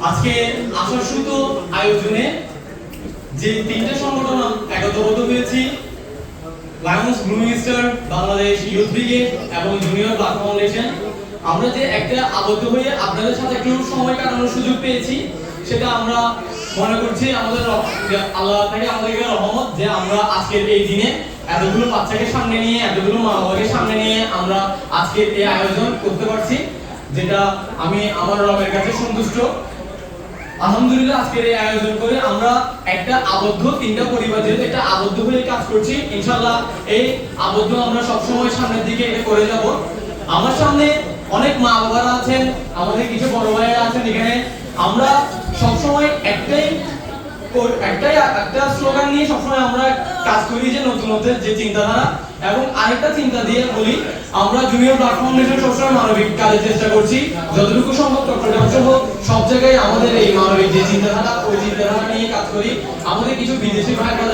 আজকে আশাসুত আয়োজনে যে তিনটা সংগঠন একত্রবদ্ধ হয়েছি, Lions grooming star, Bangladesh youth brigade এবং জুনিয়র ব্লাক ফাউন্ডেশন, আমরা যে একটা আবদ্ধ হয়ে আপনাদের সাথে একটু সময় কাটানোর সুযোগ পেয়েছি, সেটা আমরা মনে করছি আমাদের আল্লাহ থেকে আমাদেরকে রহমত যে আমরা আজকের এই দিনে এতগুলো বাচ্চাকে সামনে নিয়ে, এতগুলো মা বাবাকে সামনে নিয়ে আমরা আজকের এই আয়োজন করতে পারছি, যেটা আমি আমার রবের কাছে সন্তুষ্ট। আলহামদুলিল্লাহ, আজকের এই আয়োজন করে আমরা একটা আবদ্ধ তিনটা পরিবার যেহেতু একটা আবদ্ধ হয়ে কাজ করছি, ইনশাআল্লাহ এই আবদ্ধ আমরা সবসময় সামনের দিকে এটা করে যাব। আমার সামনে অনেক মা বাবারা আছেন, আমাদের কিছু বড় ভাইরা আছেন এখানে। আমরা সবসময় একটা স্লোগান নিয়ে সবসময় আমরা কাজ করি, যে নতুনত্বের যে চিন্তাধারা। এবং আরেকটা চিন্তা দিয়ে বলি, আমরা জুনিয়র ব্লাক ফাউন্ডেশন সবসময় মানবিক কাজের চেষ্টা করছি, যতটুকু সম্ভব চট্টগ্রাম সহ সব জায়গায় আমাদের এই মানবিক যে চিন্তাধারা, ওই চিন্তাধারা নিয়ে কাজ করি। আমাদের কিছু বিদেশি ভাইরা